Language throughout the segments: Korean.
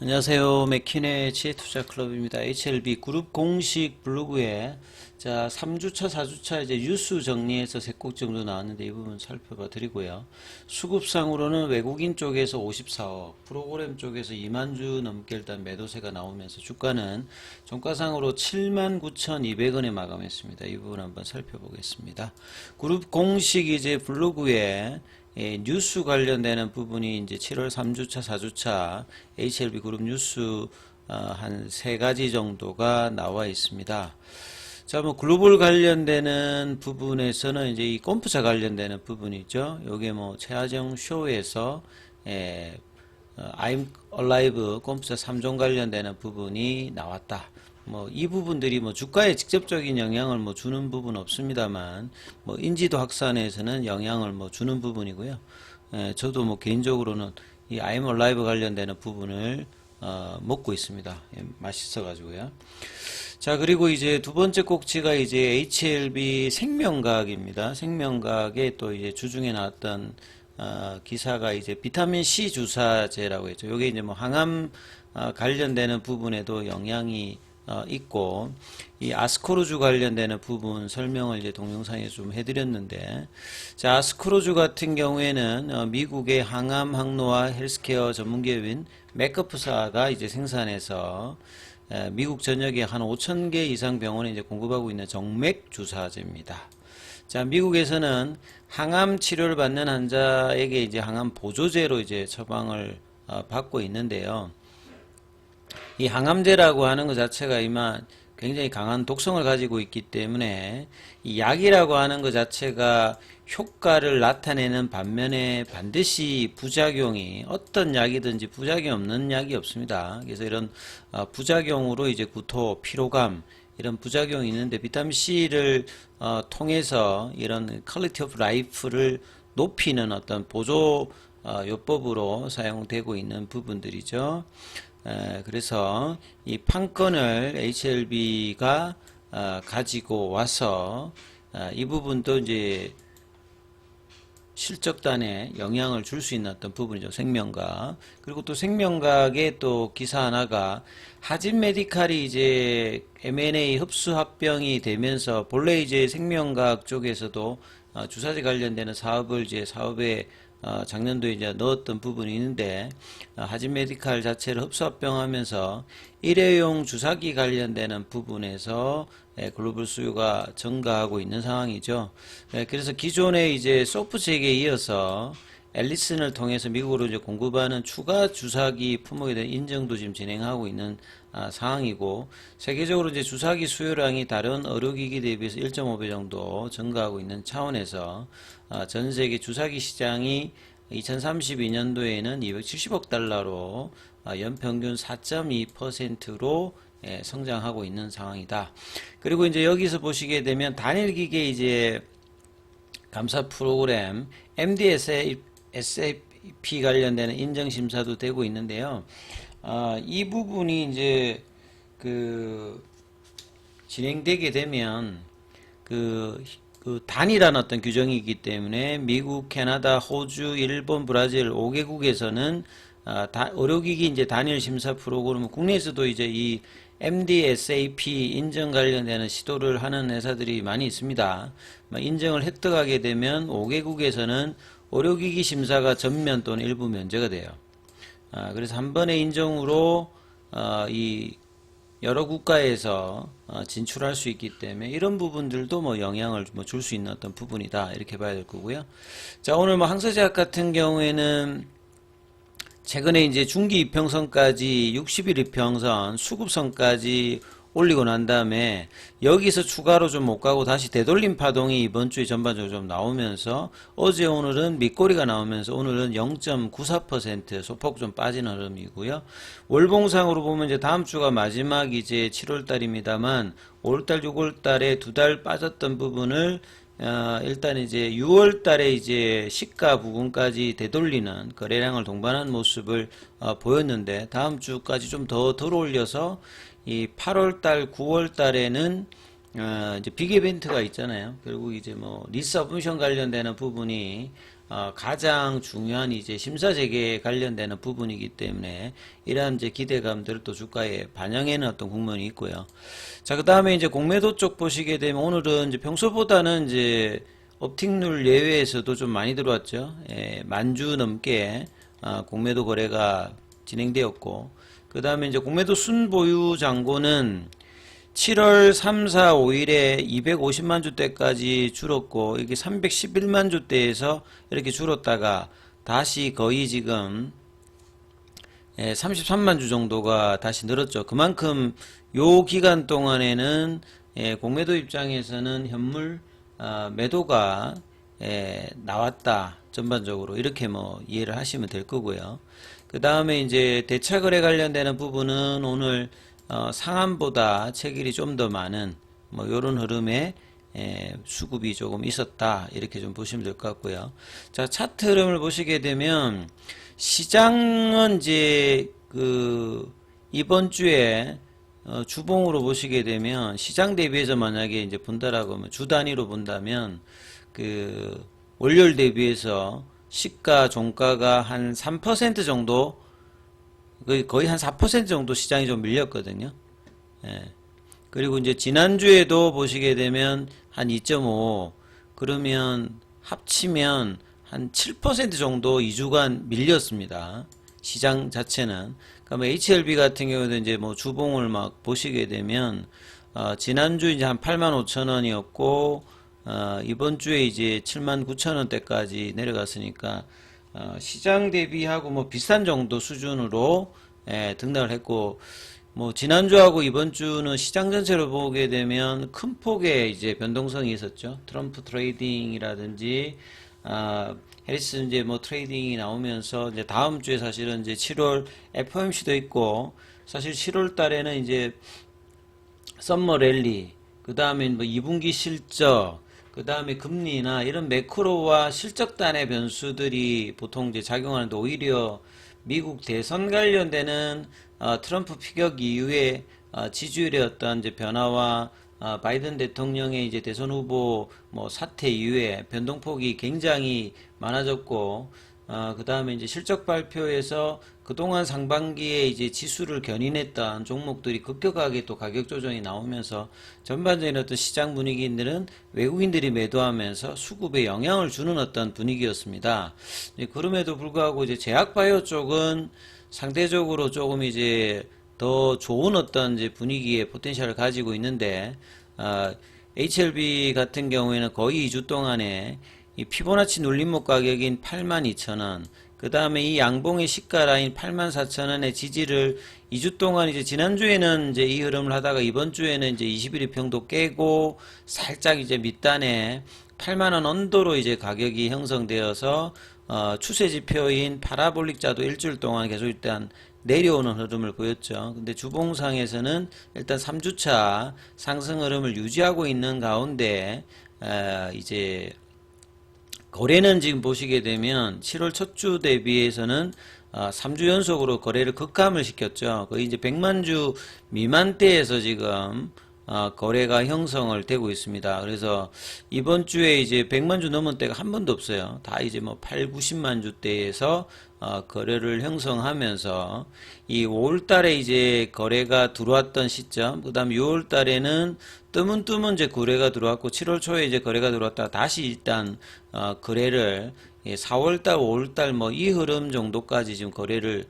안녕하세요. 맥킨의 지혜투자클럽입니다. HLB 그룹 공식 블로그에 자 3주차, 4주차 이제 뉴스 정리해서 3곡 정도 나왔는데 이 부분 살펴봐 드리고요. 수급상으로는 외국인 쪽에서 54억, 프로그램 쪽에서 2만 주 넘게 일단 매도세가 나오면서 주가는 종가상으로 79,200원에 마감했습니다. 이 부분 한번 살펴보겠습니다. 그룹 공식 이제 블로그에 뉴스 관련되는 부분이 이제 7월 3주차, 4주차 HLB 그룹 뉴스 한 3가지 정도가 나와 있습니다. 자, 뭐 글로벌 관련되는 부분에서는 이제 이 컴퓨터 관련되는 부분이죠. 요게 뭐 최하정 쇼에서 I'm Alive 컴퓨터 3종 관련되는 부분이 나왔다. 뭐 이 부분들이 뭐 주가에 직접적인 영향을 뭐 주는 부분 없습니다만 뭐 인지도 확산에서는 영향을 뭐 주는 부분이고요. 저도 뭐 개인적으로는 이 I'm Alive 관련되는 부분을 먹고 있습니다. 맛있어 가지고요. 자, 그리고 이제 두 번째 꼭지가 이제 HLB 생명과학입니다. 생명과학에 또 이제 주중에 나왔던 기사가 이제 비타민 C 주사제라고 했죠. 요게 이제 뭐 항암 관련되는 부분에도 영향이 있고, 이 아스코르주 관련되는 부분 설명을 이제 동영상에 좀 해드렸는데, 자, 아스코르주 같은 경우에는 미국의 항암 항노화 헬스케어 전문기업인 메커프사가 이제 생산해서 미국 전역에 한 5,000개 이상 병원에 이제 공급하고 있는 정맥 주사제입니다. 자, 미국에서는 항암 치료를 받는 환자에게 이제 항암 보조제로 이제 처방을 받고 있는데요. 이 항암제라고 하는 것 자체가 이만 굉장히 강한 독성을 가지고 있기 때문에 이 약이라고 하는 것 자체가 효과를 나타내는 반면에 반드시 부작용이 어떤 약이든지 부작용이 없는 약이 없습니다. 그래서 이런 부작용으로 이제 구토, 피로감 이런 부작용이 있는데 비타민 C를 통해서 이런 퀄리티 오브 라이프를 높이는 어떤 보조 요법으로 사용되고 있는 부분들이죠. 그래서 이 판건을 HLB가 가지고 와서 이 부분도 이제 실적단에 영향을 줄 수 있는 어떤 부분이죠. 생명과학. 그리고 또 생명과학의 또 기사 하나가 하진 메디칼이 이제 M&A 흡수 합병이 되면서 본래 이제 생명과학 쪽에서도 주사제 관련되는 사업을 이제 사업에 작년도에 이제 넣었던 부분이 있는데 하진 메디칼 자체를 흡수합병하면서 일회용 주사기 관련되는 부분에서 글로벌 수요가 증가하고 있는 상황이죠. 그래서 기존에 이제 소프트잭에 이어서 앨리슨을 통해서 미국으로 이제 공급하는 추가 주사기 품목에 대한 인정도 지금 진행하고 있는 상황이고, 세계적으로 이제 주사기 수요량이 다른 의료기기 대비해서 1.5배 정도 증가하고 있는 차원에서 전 세계 주사기 시장이 2032년도에는 270억 달러로 연평균 4.2%로 성장하고 있는 상황이다. 그리고 이제 여기서 보시게 되면 단일 기계 이제 감사 프로그램 MDSAP 관련되는 인정 심사도 되고 있는데요. 이 부분이 이제 진행되게 되면 그 단일한 어떤 규정이기 때문에 미국, 캐나다, 호주, 일본, 브라질 5개국에서는 의료기기 이제 단일 심사 프로그램, 국내에서도 이제 이 MDSAP 인정 관련되는 시도를 하는 회사들이 많이 있습니다. 인정을 획득하게 되면 5개국에서는 의료기기 심사가 전면 또는 일부 면제가 돼요. 그래서 한 번의 인정으로 이 여러 국가에서 진출할 수 있기 때문에 이런 부분들도 뭐 영향을 줄 수 있는 어떤 부분이다 이렇게 봐야 될 거고요. 자, 오늘 뭐 항서제약 같은 경우에는 최근에 이제 중기 이평선까지 60일 이평선 수급선까지 올리고 난 다음에 여기서 추가로 좀 못 가고 다시 되돌림 파동이 이번 주에 전반적으로 좀 나오면서 어제 오늘은 밑꼬리가 나오면서 오늘은 0.94% 소폭 좀 빠진 흐름이고요. 월봉상으로 보면 이제 다음 주가 마지막 이제 7월 달입니다만 5월 달, 6월 달에 2달 빠졌던 부분을 일단 이제 6월 달에 이제 시가 부분까지 되돌리는 거래량을 동반한 모습을 보였는데 다음 주까지 좀 더 올려서 이 8월 달, 9월 달에는 이제 빅 이벤트가 있잖아요. 결국 이제 뭐 리서브션 관련되는 부분이 가장 중요한 이제 심사 재개에 관련되는 부분이기 때문에 이러한 이제 기대감들을 또 주가에 반영하는 어떤 국면이 있고요. 자, 그 다음에 이제 공매도 쪽 보시게 되면 오늘은 이제 평소보다는 이제 업틱룰 예외에서도 좀 많이 들어왔죠. 예, 만주 넘게 공매도 거래가 진행되었고, 그 다음에 이제 공매도 순보유 잔고는 7월 3, 4, 5일에 250만 주대까지 줄었고, 이게 311만 주대에서 이렇게 줄었다가 다시 거의 지금 33만 주 정도가 다시 늘었죠. 그만큼 요 기간 동안에는 공매도 입장에서는 현물 매도가 나왔다. 전반적으로 이렇게 뭐 이해를 하시면 될 거고요. 그 다음에 이제 대차거래 관련되는 부분은 오늘 상한보다 체결이 좀 더 많은 뭐 요런 흐름에 수급이 조금 있었다 이렇게 좀 보시면 될 것 같고요. 자, 차트 흐름을 보시게 되면 시장은 이제 그 이번 주에 주봉으로 보시게 되면 시장 대비해서 만약에 이제 본다라고 하면 주 단위로 본다면 그 월요일 대비해서 시가 종가가 한 3% 정도 거의 한 4% 정도 시장이 좀 밀렸거든요. 예. 그리고 이제 지난주에도 보시게 되면 한 2.5 그러면 합치면 한 7% 정도 2주간 밀렸습니다. 시장 자체는. 그러면 HLB 같은 경우도 이제 뭐 주봉을 막 보시게 되면 지난주 이제 한 85,000원이었고 이번 주에 이제 79,000원대까지 내려갔으니까 시장 대비하고 뭐 비슷한 정도 수준으로 등락을 했고, 뭐 지난주하고 이번 주는 시장 전체로 보게 되면 큰 폭의 이제 변동성이 있었죠. 트럼프 트레이딩이라든지 해리슨 이제 뭐 트레이딩이 나오면서 이제 다음 주에 사실은 이제 7월 FOMC도 있고, 사실 7월 달에는 이제 썸머 랠리, 그 다음에 뭐 2분기 실적, 그 다음에 금리나 이런 매크로와 실적단의 변수들이 보통 이제 작용하는데, 오히려 미국 대선 관련되는 트럼프 피격 이후에 지지율의 어떤 이제 변화와 바이든 대통령의 이제 대선 후보 뭐 사태 이후에 변동폭이 굉장히 많아졌고, 그 다음에 이제 실적 발표에서 그동안 상반기에 이제 지수를 견인했던 종목들이 급격하게 또 가격 조정이 나오면서 전반적인 어떤 시장 분위기들은 외국인들이 매도하면서 수급에 영향을 주는 어떤 분위기였습니다. 그럼에도 불구하고 이제 제약바이오 쪽은 상대적으로 조금 이제 더 좋은 어떤 이제 분위기의 포텐셜을 가지고 있는데, HLB 같은 경우에는 거의 2주 동안에 이 피보나치 눌림목 가격인 82,000원, 그 다음에 이 양봉의 시가 라인 84,000원의 지지를 2주 동안 이제 지난주에는 이제 이 흐름을 하다가 이번 주에는 이제 21일 평도 깨고 살짝 이제 밑단에 8만원 언더로 이제 가격이 형성되어서 추세 지표인 파라볼릭 자도 일주일 동안 계속 일단 내려오는 흐름을 보였죠. 근데 주봉상에서는 일단 3주차 상승 흐름을 유지하고 있는 가운데 이제 거래는 지금 보시게 되면 7월 첫 주 대비해서는 3주 연속으로 거래를 급감을 시켰죠. 거의 이제 100만 주 미만대에서 지금 거래가 형성을 되고 있습니다. 그래서 이번 주에 이제 100만 주 넘은 때가 한 번도 없어요. 다 이제 뭐 8, 90만 주대에서 거래를 형성하면서 이 5월 달에 이제 거래가 들어왔던 시점, 그 다음 6월 달에는 뜨문뜨문 이제 거래가 들어왔고 7월 초에 이제 거래가 들어왔다가 다시 일단 거래를 4월달, 5월달 뭐 이 흐름 정도까지 지금 거래를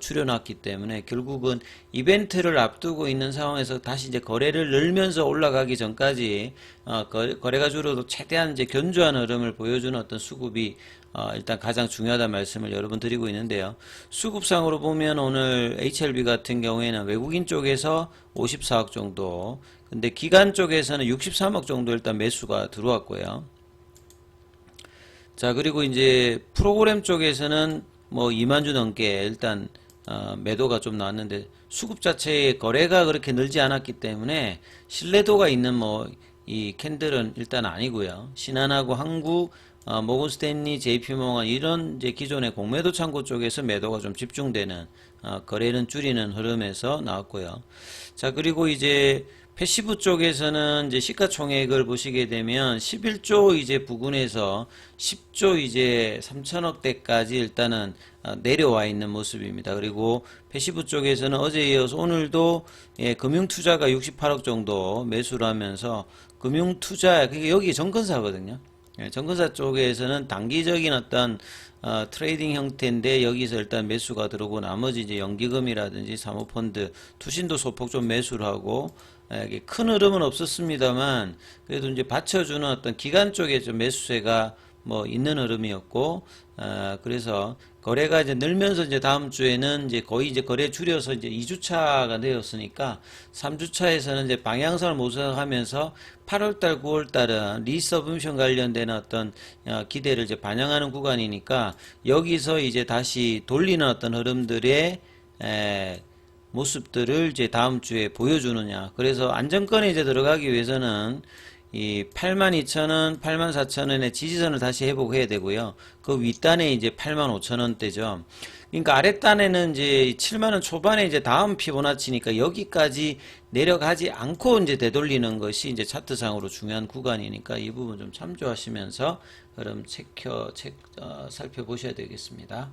줄여놨기 때문에 결국은 이벤트를 앞두고 있는 상황에서 다시 이제 거래를 늘면서 올라가기 전까지 거래가 줄어도 최대한 이제 견조한 흐름을 보여주는 어떤 수급이 일단 가장 중요하다 말씀을 여러 번 드리고 있는데요. 수급상으로 보면 오늘 HLB 같은 경우에는 외국인 쪽에서 54억 정도, 근데 기관 쪽에서는 63억 정도 일단 매수가 들어왔고요. 자, 그리고 이제 프로그램 쪽에서는 뭐 2만 주 넘게 일단 매도가 좀 나왔는데, 수급 자체의 거래가 그렇게 늘지 않았기 때문에 신뢰도가 있는 뭐 이 캔들은 일단 아니고요. 신한하고 한국, 모건스탠리, JP모건 이런 이제 기존의 공매도 창구 쪽에서 매도가 좀 집중되는 거래는 줄이는 흐름에서 나왔고요. 자, 그리고 이제 패시브 쪽에서는 이제 시가총액을 보시게 되면 11조 이제 부근에서 10조 이제 3천억대까지 일단은 내려와 있는 모습입니다. 그리고 패시브 쪽에서는 어제에 이어서 오늘도 금융투자가 68억 정도 매수를 하면서 금융투자, 그게 여기 정건사거든요. 정건사 쪽에서는 단기적인 어떤 트레이딩 형태인데 여기서 일단 매수가 들어오고 나머지 이제 연기금이라든지 사모펀드, 투신도 소폭 좀 매수를 하고 큰 흐름은 없었습니다만 그래도 이제 받쳐주는 어떤 기간 쪽에 좀 매수세가 뭐 있는 흐름이었고 그래서 거래가 이제 늘면서 이제 다음 주에는 이제 거의 이제 거래 줄여서 이제 2주차가 되었으니까 3주차에서는 이제 방향성을 모색하면서 8월달, 9월달은 리서브미션 관련된 어떤 기대를 이제 반영하는 구간이니까 여기서 이제 다시 돌리는 어떤 흐름들의 모습들을 이제 다음 주에 보여주느냐. 그래서 안정권에 이제 들어가기 위해서는 이 82,000원, 84,000원의 지지선을 다시 회복해야 되고요. 그 윗단에 이제 85,000원대죠. 그러니까 아랫단에는 이제 7만원 초반에 이제 다음 피보나치니까 여기까지 내려가지 않고 이제 되돌리는 것이 이제 차트상으로 중요한 구간이니까 이 부분 좀 참조하시면서 그럼 살펴보셔야 되겠습니다.